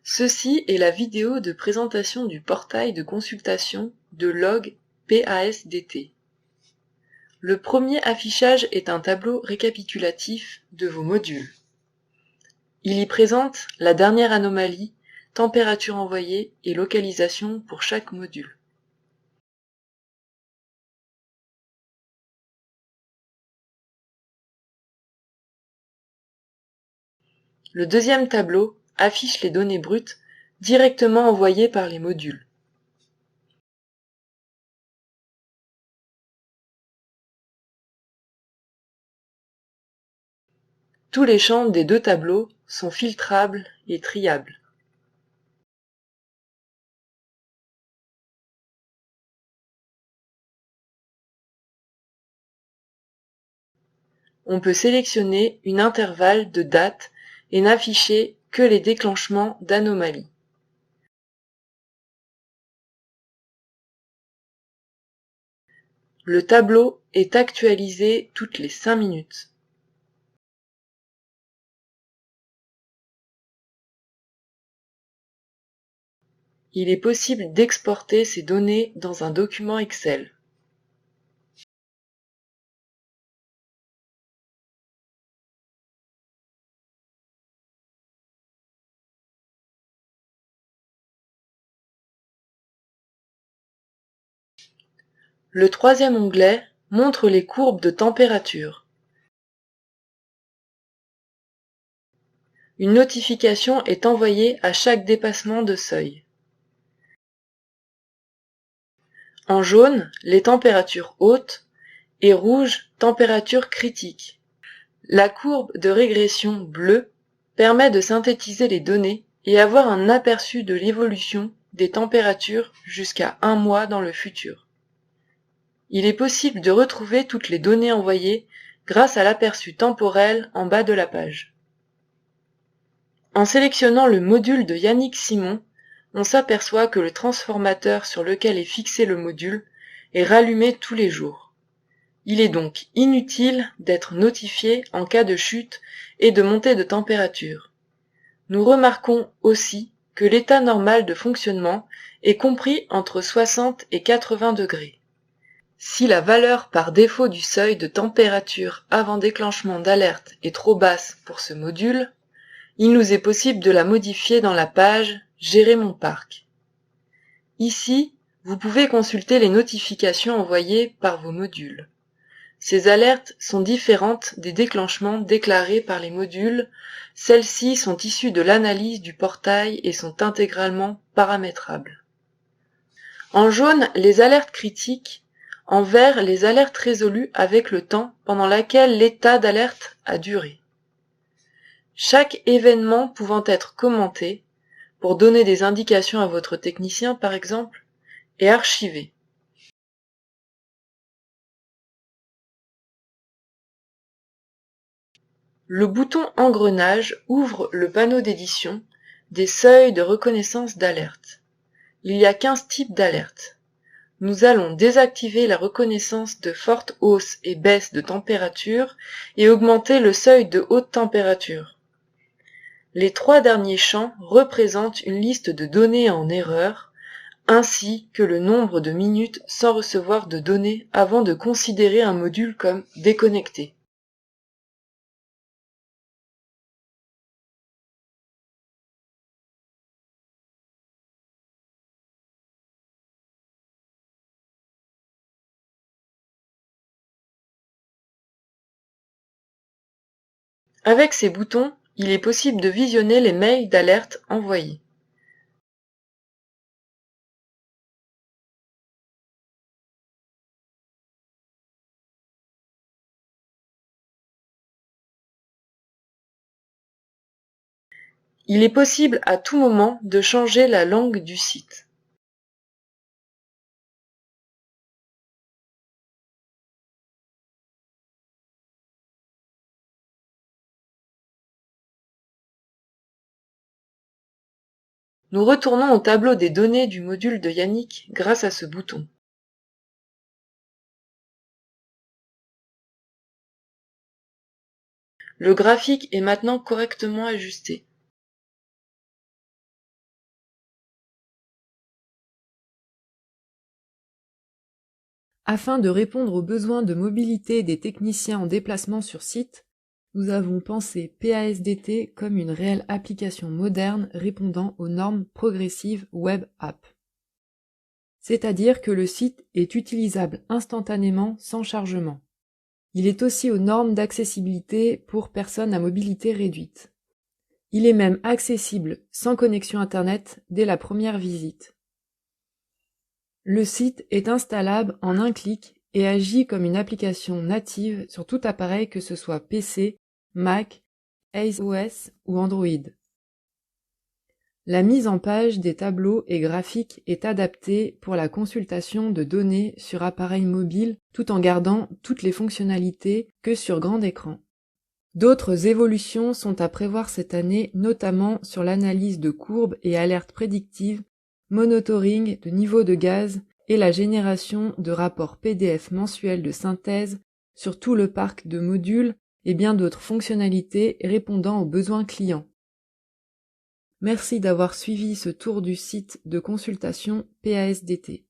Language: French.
Ceci est la vidéo de présentation du portail de consultation de log PASDT. Le premier affichage est un tableau récapitulatif de vos modules. Il y présente la dernière anomalie, température envoyée et localisation pour chaque module. Le deuxième tableau affiche les données brutes directement envoyées par les modules. Tous les champs des deux tableaux sont filtrables et triables. On peut sélectionner une intervalle de date et n'afficher que les déclenchements d'anomalies. Le tableau est actualisé toutes les 5 minutes. Il est possible d'exporter ces données dans un document Excel. Le troisième onglet montre les courbes de température. Une notification est envoyée à chaque dépassement de seuil. En jaune, les températures hautes et rouge, température critique. La courbe de régression bleue permet de synthétiser les données et avoir un aperçu de l'évolution des températures jusqu'à 1 mois dans le futur. Il est possible de retrouver toutes les données envoyées grâce à l'aperçu temporel en bas de la page. En sélectionnant le module de Yannick Simon, on s'aperçoit que le transformateur sur lequel est fixé le module est rallumé tous les jours. Il est donc inutile d'être notifié en cas de chute et de montée de température. Nous remarquons aussi que l'état normal de fonctionnement est compris entre 60 et 80 degrés. Si la valeur par défaut du seuil de température avant déclenchement d'alerte est trop basse pour ce module, il nous est possible de la modifier dans la page « Gérer mon parc ». Ici, vous pouvez consulter les notifications envoyées par vos modules. Ces alertes sont différentes des déclenchements déclarés par les modules. Celles-ci sont issues de l'analyse du portail et sont intégralement paramétrables. En jaune, les alertes critiques. En vert, les alertes résolues avec le temps pendant lequel l'état d'alerte a duré. Chaque événement pouvant être commenté, pour donner des indications à votre technicien par exemple, est archivé. Le bouton engrenage ouvre le panneau d'édition des seuils de reconnaissance d'alerte. Il y a 15 types d'alertes. Nous allons désactiver la reconnaissance de forte hausse et baisse de température et augmenter le seuil de haute température. Les 3 derniers champs représentent une liste de données en erreur, ainsi que le nombre de minutes sans recevoir de données avant de considérer un module comme déconnecté. Avec ces boutons, il est possible de visionner les mails d'alerte envoyés. Il est possible à tout moment de changer la langue du site. Nous retournons au tableau des données du module de Yannick grâce à ce bouton. Le graphique est maintenant correctement ajusté. Afin de répondre aux besoins de mobilité des techniciens en déplacement sur site, nous avons pensé PASDT comme une réelle application moderne répondant aux normes progressives Web App. C'est-à-dire que le site est utilisable instantanément sans chargement. Il est aussi aux normes d'accessibilité pour personnes à mobilité réduite. Il est même accessible sans connexion Internet dès la première visite. Le site est installable en un clic et agit comme une application native sur tout appareil que ce soit PC, Mac, iOS ou Android. La mise en page des tableaux et graphiques est adaptée pour la consultation de données sur appareil mobile tout en gardant toutes les fonctionnalités que sur grand écran. D'autres évolutions sont à prévoir cette année, notamment sur l'analyse de courbes et alertes prédictives, monitoring de niveau de gaz et la génération de rapports PDF mensuels de synthèse sur tout le parc de modules et bien d'autres fonctionnalités répondant aux besoins clients. Merci d'avoir suivi ce tour du site de consultation PASDT.